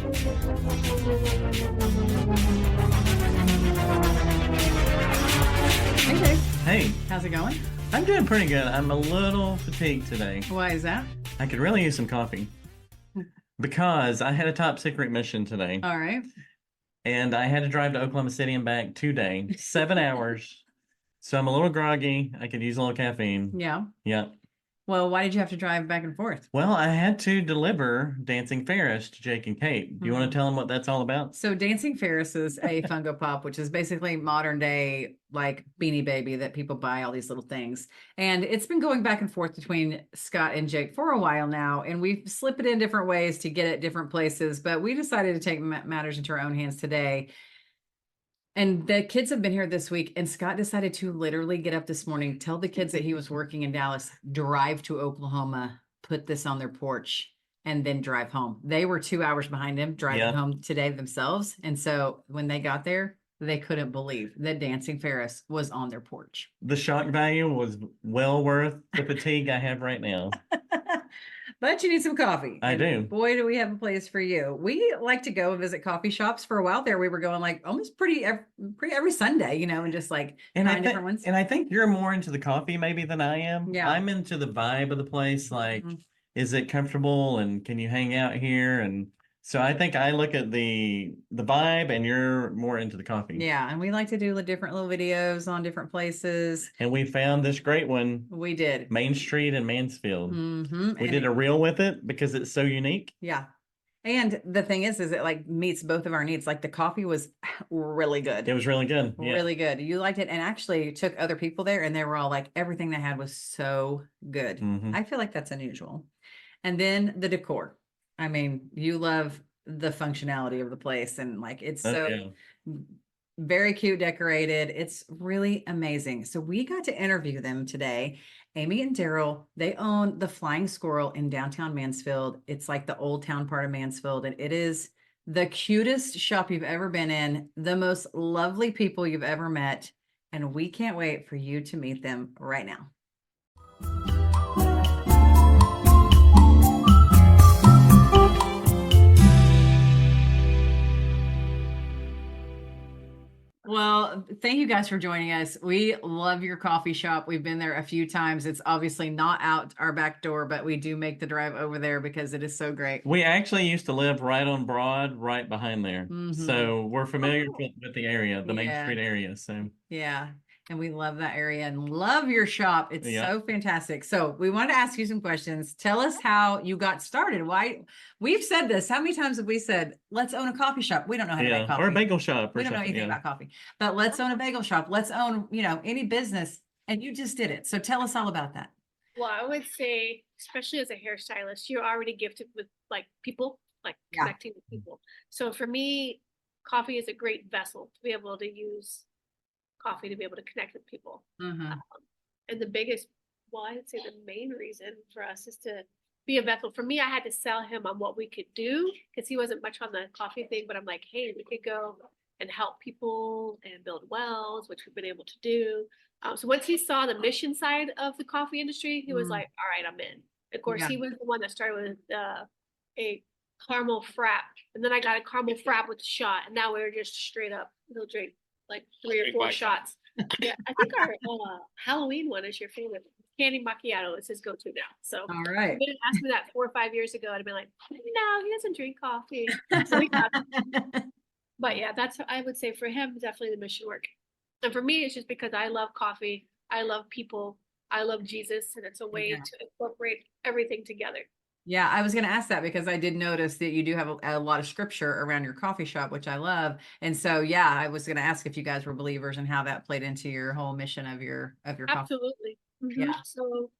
Hey Dave, Hey, how's it going? I'm doing pretty good. I'm a little fatigued today. Why is that? I could really use some coffee because I had a top secret mission today All right. and I had to drive to Oklahoma City and back today, 7 hours. So I'm a little groggy. I could use a little caffeine. Yeah. Yeah. Well, why did you have to drive back and forth? Well, I had to deliver Dancing Ferris to Jake and Kate. Do you want to tell them what that's all about? So Dancing Ferris is a Funko Pop, which is basically modern day like Beanie Baby that people buy all these little things. And it's been going back and forth between Scott and Jake for a while now. And we slip it in different ways to get it different places. But we decided to take matters into our own hands today. And the kids have been here this week, and Scott decided to literally get up this morning, tell the kids that he was working in Dallas, drive to Oklahoma, put this on their porch, and then drive home. They were 2 hours behind him driving home today themselves. And so when they got there, they couldn't believe that Dancing Ferris was on their porch. The shock value was well worth the fatigue I have right now. But you need some coffee. I do. Boy, do we have a place for you. We like to go visit coffee shops. For a while there, we were going like almost pretty every Sunday, and just like trying different ones. And I think you're more into the coffee maybe than I am. Yeah. I'm into the vibe of the place. Like, is it comfortable and can you hang out here? And so I think I look at the vibe and you're more into the coffee. Yeah, and we like to do the different little videos on different places. And we found this great one. We did. Main Street in Mansfield. We did a reel with it because it's so unique. Yeah. And the thing is it like meets both of our needs. Like the coffee was really good. It was really good. Really good. You liked it. And actually took other people there and they were all like, everything they had was so good. I feel like that's unusual. And then the decor. I mean, you love the functionality of the place and like it's so very cute decorated. It's really amazing. So we got to interview them today. Amy and Daryl, they own the Flying Squirrel in downtown Mansfield. It's like the old town part of Mansfield. And it is the cutest shop you've ever been in, the most lovely people you've ever met. And we can't wait for you to meet them right now. Well, thank you guys for joining us. We love your coffee shop. We've been there a few times. It's obviously not out our back door, but we do make the drive over there because it is so great. We actually used to live right on Broad, right behind there. So we're familiar with the area, the Main Street area. So yeah. And we love that area and love your shop. It's so fantastic. So we wanted to ask you some questions. Tell us how you got started. Why we've said this. How many times have we said, let's own a coffee shop? We don't know how to make coffee. Or a bagel shop. We don't know anything about coffee, but let's own a bagel shop. Let's own, any business. And you just did it. So tell us all about that. Well, I would say, especially as a hairstylist, you're already gifted with like people, like connecting with people. So for me, coffee is a great vessel to be able to use coffee to be able to connect with people. And the biggest, I'd say the main reason for us is to be a vessel. For me, I had to sell him on what we could do because he wasn't much on the coffee thing, but I'm like, hey, we could go and help people and build wells, which we've been able to do. So once he saw the mission side of the coffee industry, he was like, all right, I'm in. Of course, he was the one that started with a caramel frap. And then I got a caramel frap with a shot. And now we're just straight up, he'll drink like 3 or 4 shots. Yeah, I think our Halloween one is your favorite. Candy macchiato is his go-to now. So all right. If you didn't ask me that 4 or 5 years ago, I'd have been like, no, he doesn't drink coffee. But yeah, that's, I would say for him, definitely the mission work. And for me, it's just because I love coffee. I love people. I love Jesus. And it's a way to incorporate everything together. Yeah, I was going to ask that because I did notice that you do have a lot of scripture around your coffee shop, which I love. And so, yeah, I was going to ask if you guys were believers and how that played into your whole mission of your coffee. Absolutely. Yeah. So,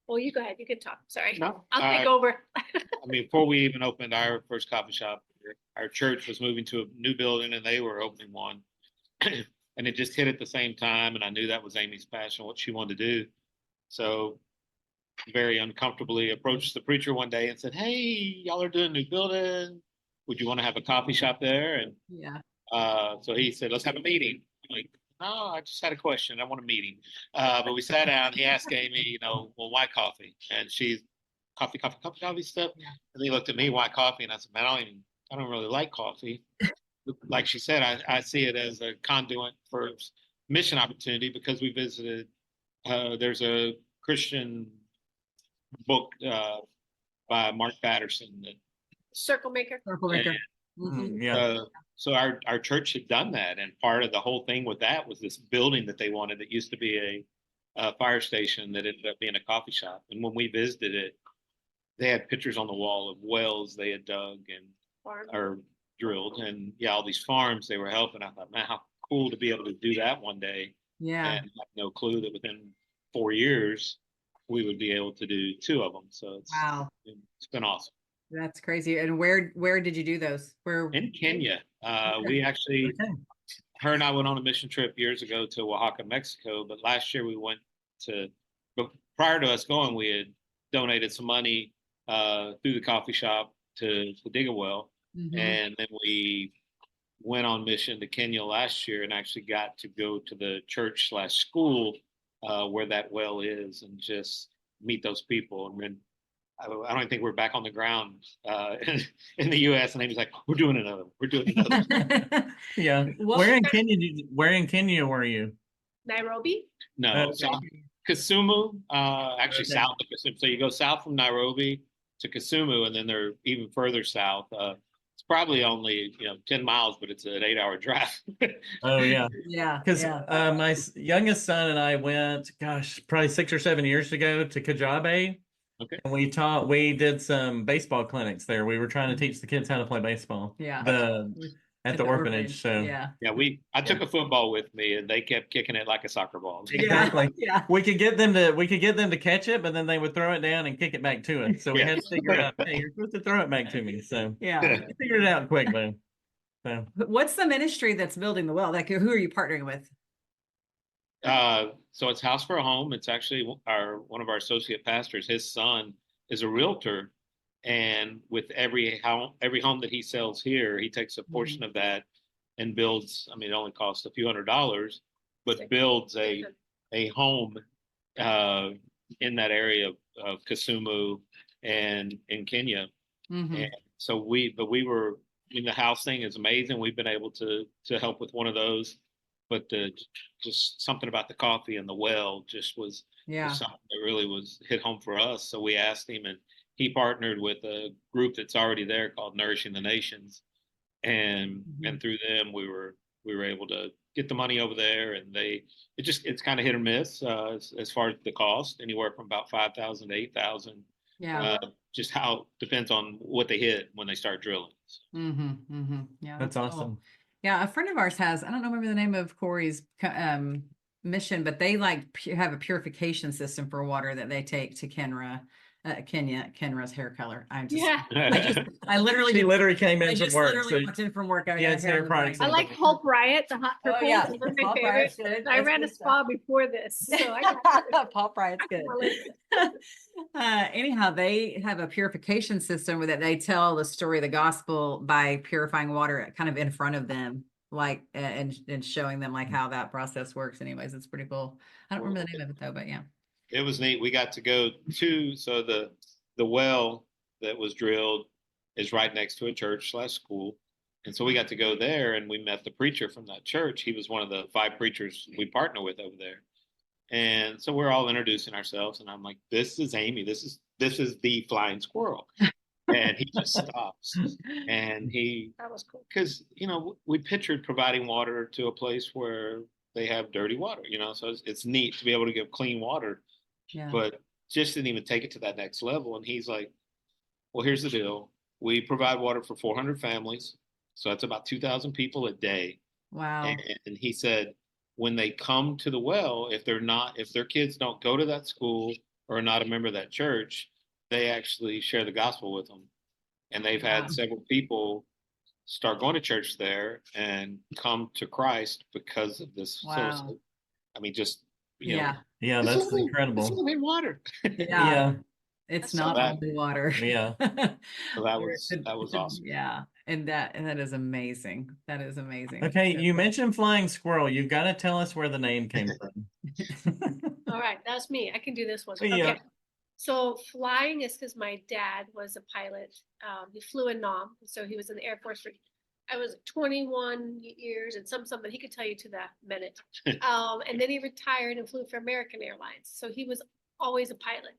well, you go ahead. You can talk. Sorry. No, I'll take over. I mean, before we even opened our first coffee shop, our church was moving to a new building and they were opening one. And it just hit at the same time. And I knew that was Amy's passion, what she wanted to do. So very uncomfortably approached the preacher one day and said, hey, y'all are doing a new building. Would you want to have a coffee shop there? And so he said, let's have a meeting. I'm like, no, I just had a question. I want a meeting. But we sat down. He asked Amy, well, why coffee? And she's coffee stuff. And he looked at me, why coffee? And I said, man, I I don't really like coffee. Like she said, I see it as a conduit for mission opportunity because we visited. There's a Christian book by Mark Patterson that Circle maker. Circle maker. Mhm. Yeah. so our church had done that, and part of the whole thing with that was this building that they wanted that used to be a fire station that ended up being a coffee shop. And when we visited it, they had pictures on the wall of wells they had dug and Farm. or drilled, and yeah, all these farms they were helping. I thought, man, how cool to be able to do that one day, Yeah. and have no clue that within 4 years we would be able to do 2 of them. So Wow. it's been awesome. That's crazy. And where did you do those? Where? In Kenya, we actually, Okay. her and I went on a mission trip years ago to Oaxaca, Mexico. But last year we went but prior to us going, we had donated some money through the coffee shop to dig a well. Mhm. And then we went on mission to Kenya last year and actually got to go to the church/school where that well is and just meet those people. And then I don't even think we're back on the ground in the U.S. And he was like, "We're doing another. We're doing another." Yeah. Well, Where in Kenya where in Kenya were you? Nairobi. No, Okay. so Kisumu, actually Okay. south of Kisumu. So you go south from Nairobi to Kisumu, and then they're even further south. It's probably only 10 miles, but it's an 8-hour drive. Oh yeah. Yeah. Because Yeah. my youngest son and I went, gosh, probably 6 or 7 years ago to Kajabe, Okay. and we did some baseball clinics there. We were trying to teach the kids how to play baseball. Yeah. At the orphanage. So Yeah. Yeah, I took a football with me, and they kept kicking it like a soccer ball. exactly. Yeah. We could get them to catch it, but then they would throw it down and kick it back to us. So we Yeah. had to figure out, hey, you're supposed to throw it back to me. So Yeah. we figured it out quick though. So What's the ministry that's building the well? Like, who are you partnering with? So it's House for a Home. It's actually one of our associate pastors. His son is a realtor, and with every home that he sells here, he takes a portion of that and builds. I mean, it only costs a few $100s, but builds a home in that area of Kisumu and in Kenya. Mhm. And so we were. I mean, the house thing is amazing. We've been able to help with one of those, but just something about the coffee and the well just was Yeah. something that really was hit home for us. So we asked him, and he partnered with a group that's already there called Nourishing the Nations, and through them we were able to get the money over there, and it's kind of hit or miss as far as the cost, anywhere from about 5,000 to 8,000. Yeah. Just how depends on what they hit when they start drilling. Yeah. that's cool. awesome. Yeah. A friend of ours I don't remember the name of Corey's mission, but they have a purification system for water that they take to Kenra's hair color. Yeah. I literally She literally came I in from just work. literally So walked in from work. I Yeah, got it's hair hair on the products brain. I like Hope Riot, the hot purple. yeah. Those are my Pop favorite. Riot's good. I That's ran a good spa before this, so I got Pop Riot's good. Anyhow, they have a purification system where that they tell the story of the gospel by purifying water kind of in front of them, like and showing them like how that process works. Anyways, it's pretty cool. I don't remember the name of it though, but yeah. It was neat. We got to go so the well that was drilled is right next to a church/school. And so we got to go there, and we met the preacher from that church. He was one of the 5 preachers we partner with over there. And so we're all introducing ourselves, and I'm like, "This is Amy. This is the flying squirrel." And he just stops, and that was cool. because we pictured providing water to a place where they have dirty water, so it's neat to be able to give clean water, Yeah. but just didn't even take it to that next level. And he's like, "Well, here's the deal. We provide water for 400 families, so that's about 2,000 people a day." Wow. And he said, when they come to the well, if their kids don't go to that school or are not a member of that church, they actually share the gospel with them. And they've had several people start going to church there and come to Christ because of this Wow. facility. I mean, just Yeah. yeah, it's that's only incredible. water. Yeah. It's That's not so only water. Yeah. So that was awesome. Yeah. And that is amazing. That is amazing. Okay, So you cool. mentioned flying squirrel. You've got to tell us where the name came from. All right, that's me. I can do this one. Yeah. Okay. So flying is because my dad was a pilot. He flew in Nam, so he was in the Air Force for I was 21 years and something. He could tell you to the minute. And then he retired and flew for American Airlines. So he was always a pilot.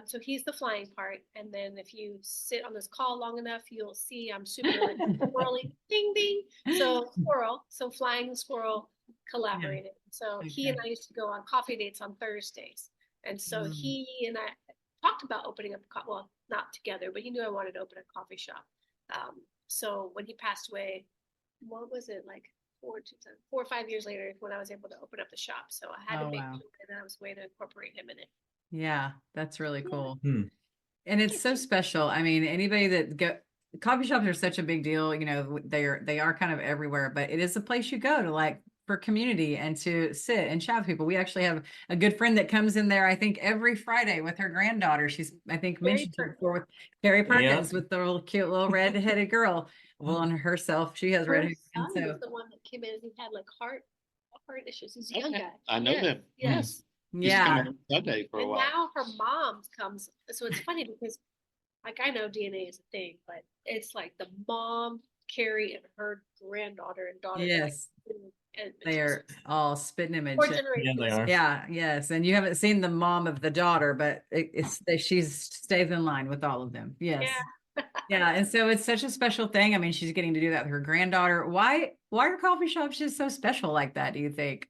So he's the flying part. And then if you sit on this call long enough, you'll see I'm super like squirrely, ding ding. So squirrel. So flying and squirrel collaborated. So he and I used to go on coffee dates on Thursdays. And so he and I talked about opening up, well, not together, but he knew I wanted to open a coffee shop. So when he passed away, what was it, like 4 or 5 years later, when I was able to open up the shop. So I had to make sure that I was a way to incorporate him in it. Yeah, that's really cool. Hmm. And it's so special. I mean, anybody that coffee shops are such a big deal, you know, they are kind of everywhere, but it is a place you go to, like, for community and to sit and chat with people. We actually have a good friend that comes in there, I think, every Friday with her granddaughter. She's, I think, mentioned her before, with Carrie Perkins, with the little cute little red-headed girl. Well, on herself, she has red hair. Son was the one that came in and he had like heart issues. He's a young guy. I know them. Yes. He's come on Sunday for a while. And now her mom comes. So it's funny because, like, I know DNA is a thing, but it's like the mom, Carrie, and her granddaughter and daughter. Yes. And they are all spitting image. Yeah, they are. Yeah, yes. And you haven't seen the mom of the daughter, but she stays in line with all of them. Yes. Yeah. Yeah. And so it's such a special thing. I mean, she's getting to do that with her granddaughter. Why are coffee shops just so special like that, do you think?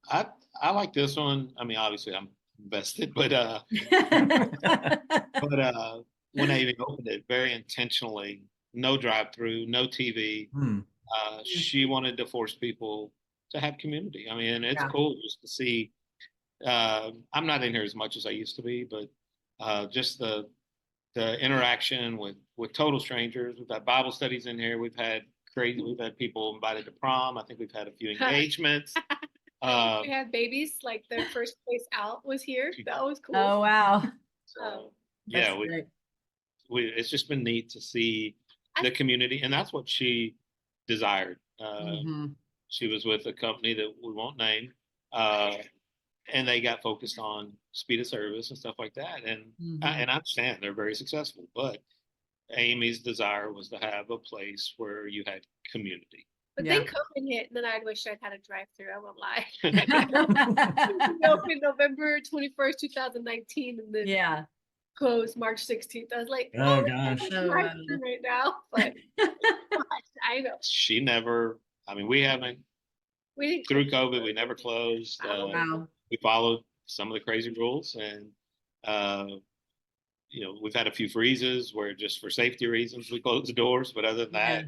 I like this one. I mean, obviously I'm invested, but when I even opened it, very intentionally, no drive-through, no TV. She wanted to force people to have community. I mean, it's cool just to see. I'm not in here as much as I used to be, but just the interaction with total strangers. We've had Bible studies in here. We've had people invited to prom. I think we've had a few engagements. We had babies. Like their first place out was here. That was cool. Oh wow! So yeah, it's just been neat to see the community, and that's what she desired. She was with a company that we won't name, and they got focused on speed of service and stuff like that. And I understand they're very successful, but Amy's desire was to have a place where you had community. But then COVID hit, and then I wish I'd had a drive-through. I won't lie. We opened November 21st, 2019, and then closed March 16th. I was like, oh gosh, drive-through right now. But I know she never. I mean, we didn't through COVID. We never closed. We followed some of the crazy rules, and we've had a few freezes where just for safety reasons we closed the doors. But other than that.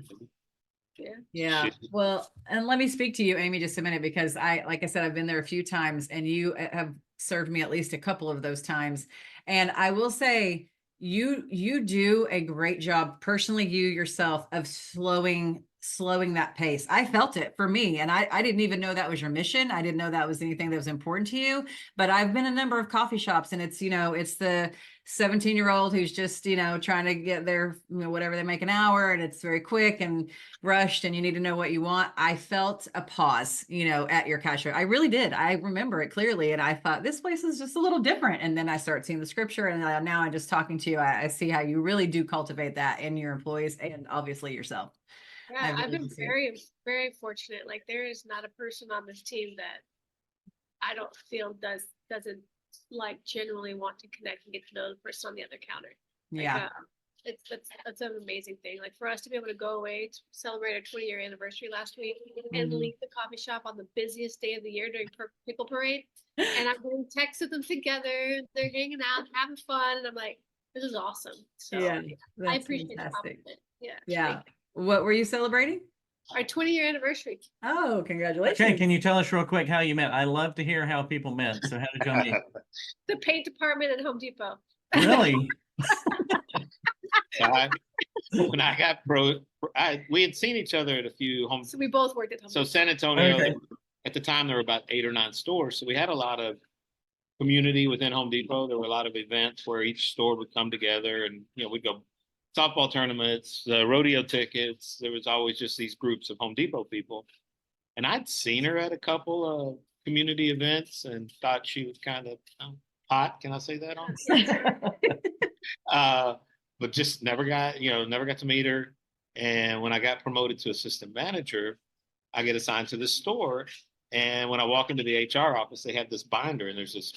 Yeah. Well, and let me speak to you, Amy, just a minute, because like I said, I've been there a few times and you have served me at least a couple of those times. And I will say you do a great job personally, you yourself, of slowing that pace. I felt it for me. And I didn't even know that was your mission. I didn't know that was anything that was important to you, but I've been a number of coffee shops, and it's the 17-year-old who's just, trying to get their, whatever they make an hour, and it's very quick and rushed and you need to know what you want. I felt a pause, at your cashier. I really did. I remember it clearly. And I thought, this place is just a little different. And then I start seeing the scripture, and now I'm just talking to you. I see how you really do cultivate that in your employees and obviously yourself. Yeah, I've been very, very fortunate. Like, there is not a person on this team that I don't feel doesn't like genuinely want to connect and get to know the person on the other counter. Like, that's an amazing thing. Like, for us to be able to go away to celebrate our 20-year anniversary last week and leave the coffee shop on the busiest day of the year during Pickle Parade, and I'm getting texts with them together. They're hanging out, having fun, and I'm like, this is awesome. So I appreciate the compliment. Yeah. What were you celebrating? Our 20-year anniversary. Oh, congratulations. Okay, can you tell us real quick how you met? I love to hear how people met. So how did y'all meet? The paint department at Home Depot. Really? When I got we had seen each other at a few home. So we both worked at Home Depot. So San Antonio, at the time, there were about 8 or 9 stores. So we had a lot of community within Home Depot. There were a lot of events where each store would come together, and we'd go softball tournaments, rodeo tickets. There was always just these groups of Home Depot people. And I'd seen her at a couple of community events and thought she was kind of pot. Can I say that on? Yeah. But just never got, never got to meet her. And when I got promoted to assistant manager, I get assigned to this store. And when I walk into the HR office, they have this binder and there's this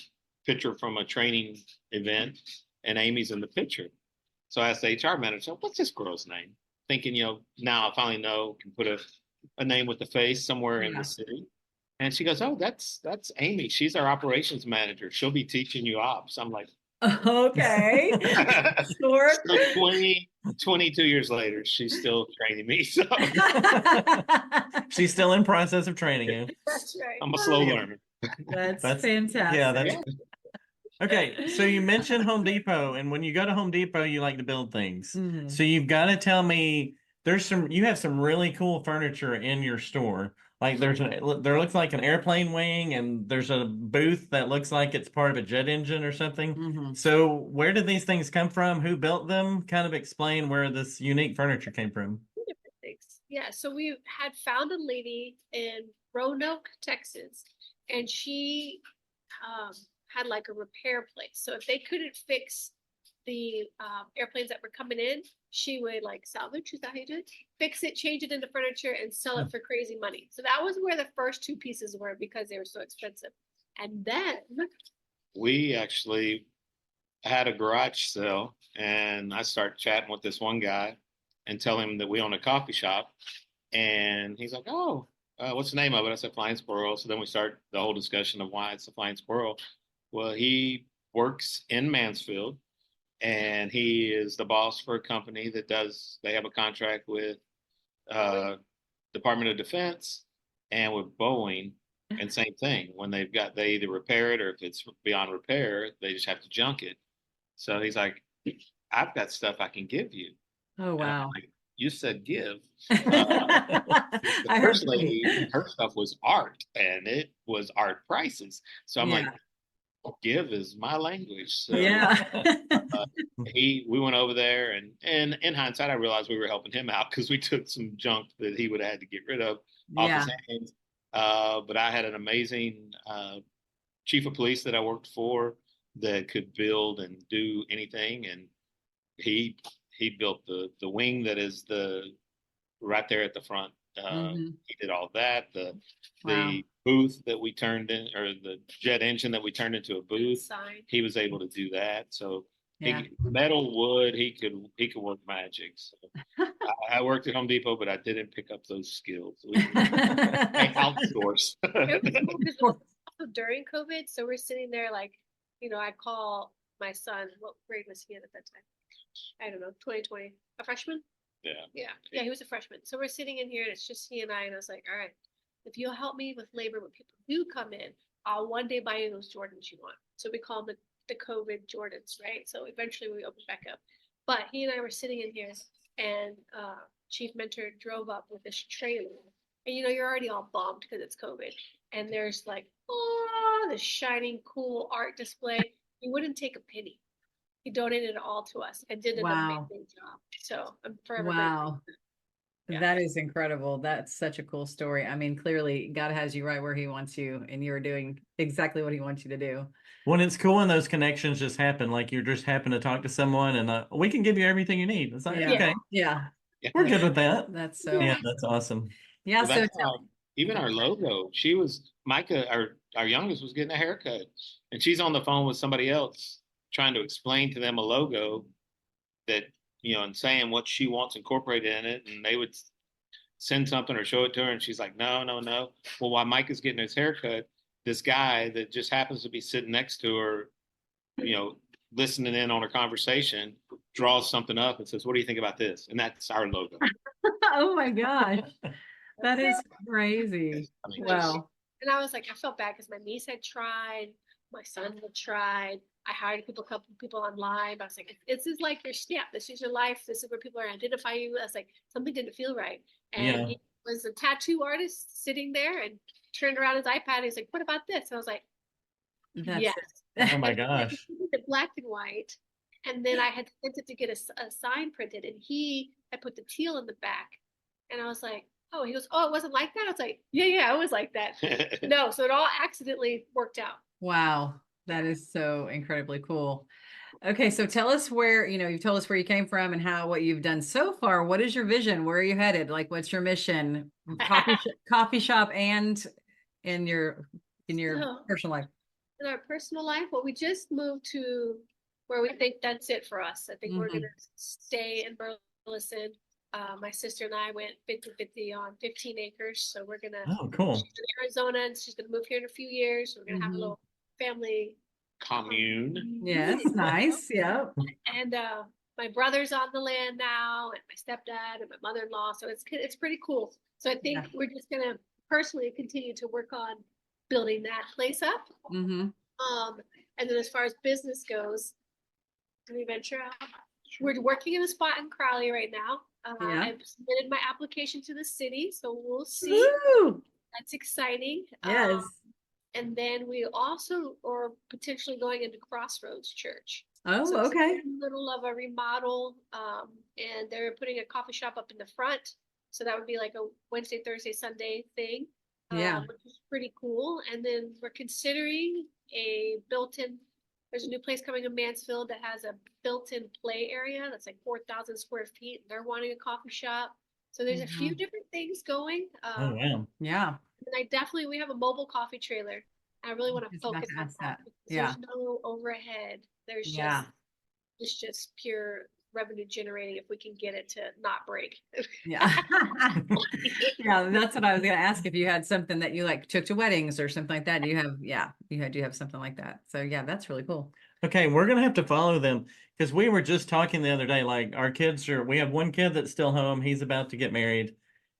picture from a training event and Amy's in the picture. So I asked the HR manager, what's this girl's name? Thinking, now I finally know, can put a name with the face somewhere in the city. And she goes, oh, that's Amy. She's our operations manager. She'll be teaching you ops. I'm like, Okay. Sure. so 22 years later, she's still training me. So She's still in process of training you. That's right. I'm a slow learner. That's That's fantastic. Yeah, that's okay. So you mentioned Home Depot, and when you go to Home Depot, you like to build things. Mhm. So you've got to tell me you have some really cool furniture in your store. Like there looks like an airplane wing, and there's a booth that looks like it's part of a jet engine or something. Mhm. So where did these things come from? Who built them? Kind of explain where this unique furniture came from. Different things. Yeah, so we had found a lady in Roanoke, Texas, and she had like a repair place. So if they couldn't fix the airplanes that were coming in, she would like salvage, is that how you do it? Fix it, change it into furniture, and sell it for crazy money. So that was where the first two pieces were because they were so expensive. And then We actually had a garage sale, and I started chatting with this one guy and tell him that we own a coffee shop. And he's like, oh, what's the name of it? I said, Flying Squirrel. So then we start the whole discussion of why it's the Flying Squirrel. Well, he works in Mansfield, and he is the boss for a company that they have a contract with Department of Defense and with Boeing. And same thing, when they either repair it, or if it's beyond repair, they just have to junk it. So he's like, I've got stuff I can give you. Oh, And I'm wow. like, you said give. I The heard first lady, her stuff was art, and it was art prices. So I'm like, give is my language. So yeah. we went over there, and in hindsight, I realized we were helping him out because we took some junk that he would have had to get rid of off his hands. But I had an amazing chief of police that I worked for that could build and do anything, and he built the wing that is right there at the front. He did all that. The booth that we turned in, or the jet engine that we turned into a booth, he was able to do that. So metal, wood, he could work magic. So I worked at Home Depot, but I didn't pick up those skills. I outsourced. During COVID, so we're sitting there like, I call my son, what grade was he in at that time? I don't know, 2020, a freshman? Yeah, he was a freshman. So we're sitting in here and it's just he and I, and I was like, all right, if you'll help me with labor when people do come in, I'll one day buy you those Jordans you want. So we call them the COVID Jordans, right? So eventually we opened back up. But he and I were sitting in here, and Chief Mentor drove up with this trailer. And you're already all bummed because it's COVID. And there's like, this shining, cool art display. He wouldn't take a penny. He donated it all to us and did an amazing job. So I'm forever grateful. Yeah. That is incredible. That's such a cool story. I mean, clearly God has you right where he wants you, and you're doing exactly what he wants you to do. Well, it's cool when those connections just happen. Like you just happen to talk to someone and we can give you everything you need. It's like, okay. Yeah. We're good with that. That's so that's awesome. Yeah. Well, so even our logo, Micah, our youngest, was getting a haircut, and she's on the phone with somebody else trying to explain to them a logo that, and saying what she wants incorporated in it, and they would send something or show it to her, and she's like, no. Well, while Micah's getting his haircut, this guy that just happens to be sitting next to her, listening in on her conversation, draws something up and says, what do you think about this? And that's our logo. Oh my gosh. That is crazy. Wow. And I was like, I felt bad because my niece had tried, my son had tried. I hired a couple people online. But I was like, this is like your snap. This is your life. This is where people are identifying you. I was like, something didn't feel right. And he was a tattoo artist sitting there and turned around his iPad. And he's like, what about this? And I was like, yes. Oh my gosh. The black and white. And then I had sent it to get a sign printed, and he had put the teal in the back. And I was like, oh, he goes, oh, it wasn't like that? I was like, yeah, it was like that. No, so it all accidentally worked out. Wow. That is so incredibly cool. Okay, so tell us where, you've told us where you came from and what you've done so far. What is your vision? Where are you headed? Like, what's your mission? Coffee shop and in your So, personal life. in our personal life, well, we just moved to where we think that's it for us. I think we're Mhm. gonna stay in Burleson. My sister and I went 50-50 on 15 acres, so we're gonna. Oh, cool. She's in Arizona, and she's gonna move here in a few years. We're gonna have a Mhm. little family Commune. Yes, nice. Yeah. And my brother's on the land now, and my stepdad and my mother-in-law. So it's pretty cool. So I think Yeah. we're just gonna personally continue to work on building that place up. Mm-hmm. And then as far as business goes, do we venture out? We're working in a spot in Crowley right now. Yeah. I've submitted my application to the city, so we'll see. Woo! That's exciting. Yes. And then we also are potentially going into Crossroads Church. Oh, So it's okay. in the middle of a remodel, and they're putting a coffee shop up in the front. So that would be like a Wednesday, Thursday, Sunday thing. Yeah. Which is pretty cool. And then we're considering there's a new place coming in Mansfield that has a built-in play area that's like 4,000 square feet. They're wanting a coffee shop. So there's a few different things going. Oh, wow. Yeah. And we have a mobile coffee trailer. I really want to Just about focus to on ask that. that. Because Yeah. there's no overhead. There's Yeah. it's just pure revenue generating if we can get it to not break. Yeah. Yeah, that's what I was gonna ask, if you had something that you like took to weddings or something like that. Do you have something like that. So yeah, that's really cool. Okay, we're gonna have to follow them because we were just talking the other day. Like we have one kid that's still home. He's about to get married,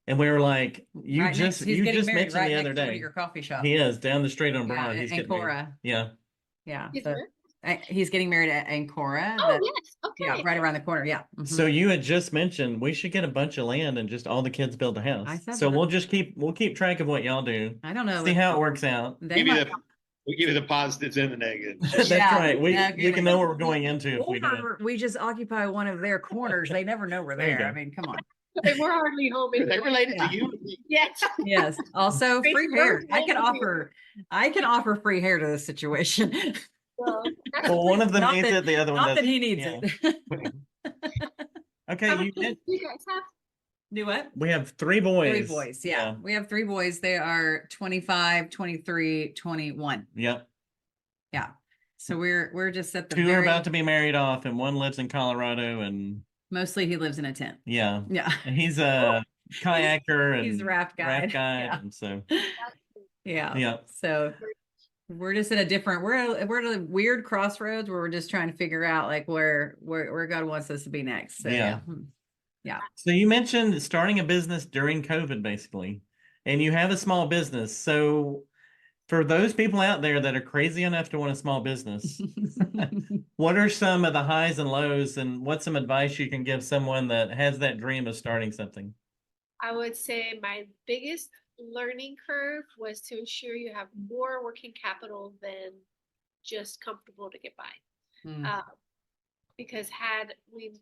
and we were like, He's you getting just married mentioned right the next other door to day. your coffee shop. He is down the street on Yeah, Broad. He's getting married. Ancora. Yeah. Yeah. He's So where? he's getting married at Ancora. Oh, yes. Yeah, Okay. right around the corner. Yeah. Mhm. So you had just mentioned we should get a bunch of land and just all the kids build a I house. said So that. we'll keep track of what y'all do. I don't know. See how it works out. They Give you might. we give you the positives and the negatives. That's Yeah, right. We exactly. can know what we're going into if we do it. Or we just occupy one of their corners. They never know we're There you there. go. I mean, come on. We're hardly home. Are they related Yeah. to you? Yes. Yes. Also Great free hair. words, I can thank you. offer free hair to this situation. Well, Well, one of them Not needs that- it, the other one Not that doesn't. he needs Yeah. it. Okay, how you many did. kids do you guys have? Do what? We have 3 boys. 3 boys. Yeah. We have 3 boys. They are 25, 23, 21. Yep. Yeah. So we're just at the 2 are very, about to be married off, and 1 lives in Colorado, and mostly he lives in a tent. yeah, Yeah. and he's a kayaker He's and the raft guide. Yeah. and so Yeah. yeah. So we're just at we're at a weird crossroads where we're just trying to figure out like where God wants us to be next. So Yeah. yeah. So you mentioned starting a business during COVID, basically, and you have a small business. So for those people out there that are crazy enough to want a small business, what are some of the highs and lows, and what's some advice you can give someone that has that dream of starting something? I would say my biggest learning curve was to ensure you have more working capital than just comfortable to get by. Mm. Because had we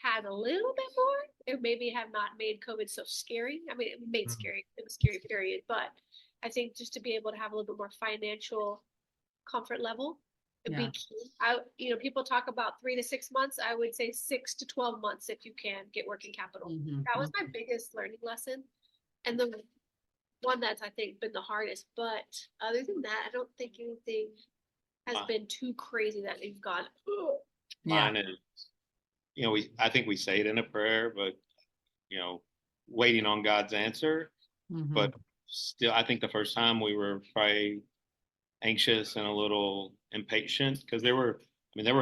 had a little bit more, it maybe have not made COVID so scary. I mean, it made it was scary, period. But I think just to be able to have a little bit more financial comfort level would be key. People talk about 3 to 6 months. I would say 6 to 12 months if you can get working capital. Mhm. That was my biggest learning lesson. And the one that's I think been the hardest. But other than that, I don't think anything has been too crazy that we've gone, "Ugh." Yeah. Mine is, I think we say it in a prayer, but waiting on God's answer. Mhm. But still, I think the first time we were probably anxious and a little impatient because there were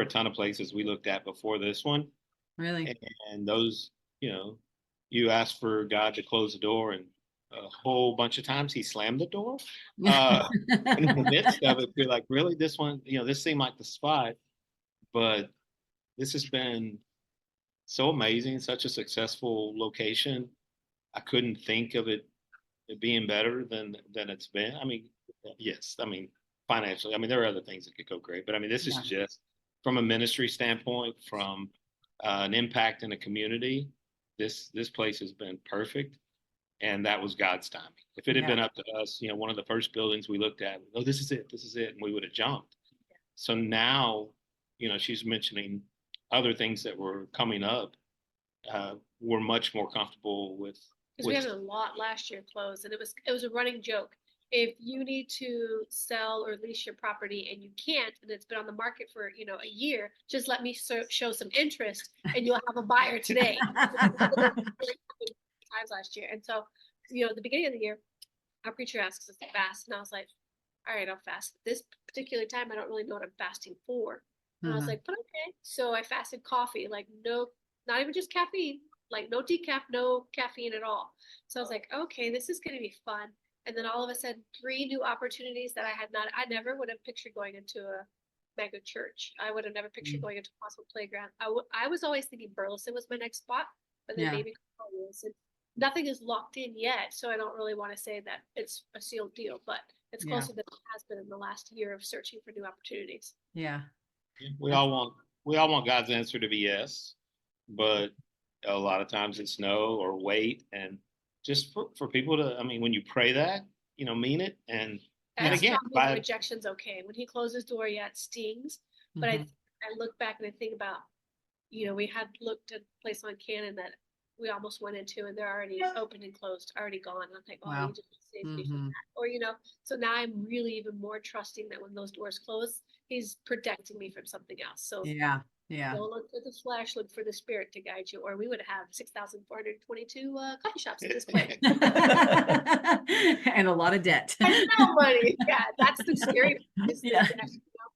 a ton of places we looked at before this one. Really? And those, you ask for God to close the door, and a whole bunch of times he slammed the door. In the midst of it, you're like, really, this one, this seemed like the spot, but this has been so amazing, such a successful location. I couldn't think of it being better than it's been. I mean, yes, financially, there are other things that could go great, but this is just from a ministry standpoint, from an impact in a community. This place has been perfect, and that was God's timing. If it had been up to us, one of the first buildings we looked at, oh, this is it, and we would have jumped. So now, she's mentioning other things that were coming up. We're much more comfortable with. Because we had a lot last year closed, and it was a running joke. If you need to sell or lease your property and you can't, and it's been on the market for a year, just let me show some interest, and you'll have a buyer today. Times last year, and so at the beginning of the year, our preacher asks us to fast, and I was like, all right, I'll fast. This particular time, I don't really know what I'm fasting for, and I was like, but okay. So I fasted coffee, like no, not even just caffeine, like no decaf, no caffeine at all. So I was like, okay, this is going to be fun. And then all of a sudden, 3 new opportunities that I never would have pictured going into a mega church. I would have never pictured going into a possible playground. I was always thinking Burleson was my next spot, but then maybe Wilson. Nothing is locked in yet, so I don't really want to say that it's a sealed deal, but it's closer than it has been in the last year of searching for new opportunities. Yeah. We all want God's answer to be yes, but a lot of times it's no or wait. And just for people to, when you pray that, mean it. And again, rejection's okay. When he closes door, it stings. But I look back and I think about, we had looked at a place on Cannon that we almost went into, and they're already open and closed, already gone. And I'm like, wow. You just saved me from that. Or, so now I'm really even more trusting that when those doors close, he's protecting me from something else. So yeah. Don't look for the flesh, look for the spirit to guide you, or we would have 6,422 coffee shops at this point. And a lot of debt. And no money. Yeah, that's the scary part.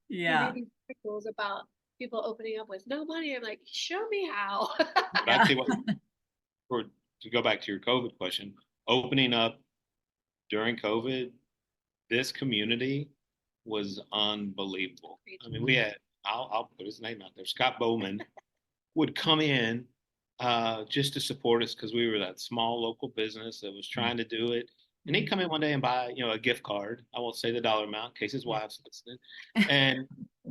Yeah. Articles about people opening up with no money. I'm like, show me how. But I tell you what, to go back to your COVID question, opening up during COVID, this community was unbelievable. We had, I'll put his name out there, Scott Bowman would come in just to support us because we were that small local business that was trying to do it. And he'd come in one day and buy, a gift card. I won't say the dollar amount in case his wife's listening.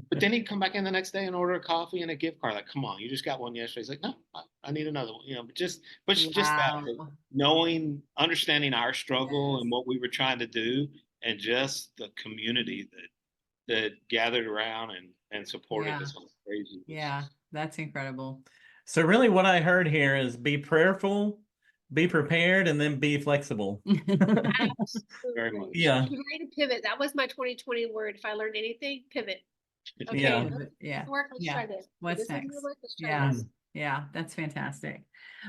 But then he'd come back in the next day and order a coffee and a gift card. Like, come on, you just got one yesterday. He's like, no, I need another one. But just that knowing, understanding our struggle and what we were trying to do, and just the community that gathered around and supported us was crazy. Yeah, that's incredible. So really what I heard here is be prayerful, be prepared, and then be flexible. Very much. Yeah. Be ready to pivot. That was my 2020 word. If I learned anything, pivot. Okay. Let's try this. What's next? Yeah, that's fantastic.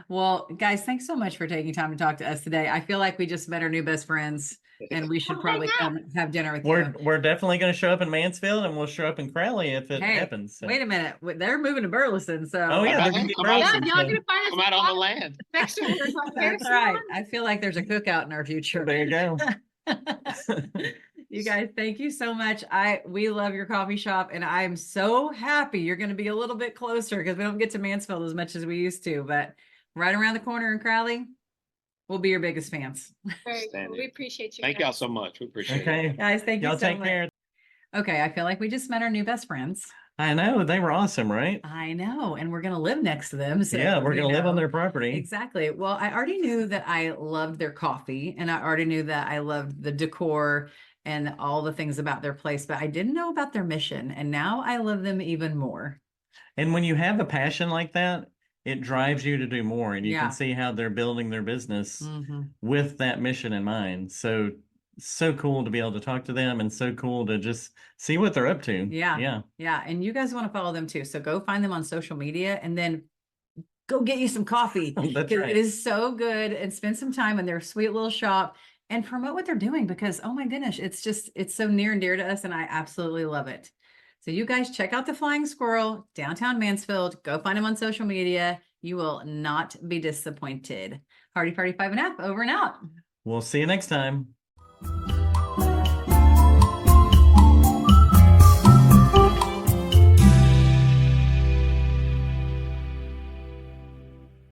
Well, guys, thanks so much for taking time to talk to us today. I feel like we just met our new best friends, and we should probably come have dinner with you. We're definitely going to show up in Mansfield, and we'll show up in Crowley if it happens. So. Wait a minute, they're moving to Burleson, so they're going to be Burleson. Y'all gonna find us come out on the land. Next to that's right. I feel like there's a cookout in our future. There you go. You guys, thank you so much. We love your coffee shop, and I'm so happy you're going to be a little bit closer because we don't get to Mansfield as much as we used to, but right around the corner in Crowley, we'll be your biggest fans. Very cool. We appreciate you. Thank y'all so much. We appreciate it. Guys, thank you so much. Y'all take care. Okay, I feel like we just met our new best friends. I know, they were awesome, right? I know, and we're going to live next to them. So yeah, we're going to live on their property. Exactly. Well, I already knew that I loved their coffee, and I already knew that I loved the decor and all the things about their place, but I didn't know about their mission, and now I love them even more. And when you have a passion like that, it drives you to do more, and you can see how they're building their business with that mission in mind. So cool to be able to talk to them, and so cool to just see what they're up to. Yeah. And you guys want to follow them too. So go find them on social media, and then go get you some coffee. That's right. It is so good, and spend some time in their sweet little shop and promote what they're doing, because, oh my goodness, it's so near and dear to us, and I absolutely love it. So you guys check out the Flying Squirrel, downtown Mansfield. Go find them on social media. You will not be disappointed. Hardy Party 5 and Up, over and out. We'll see you next time.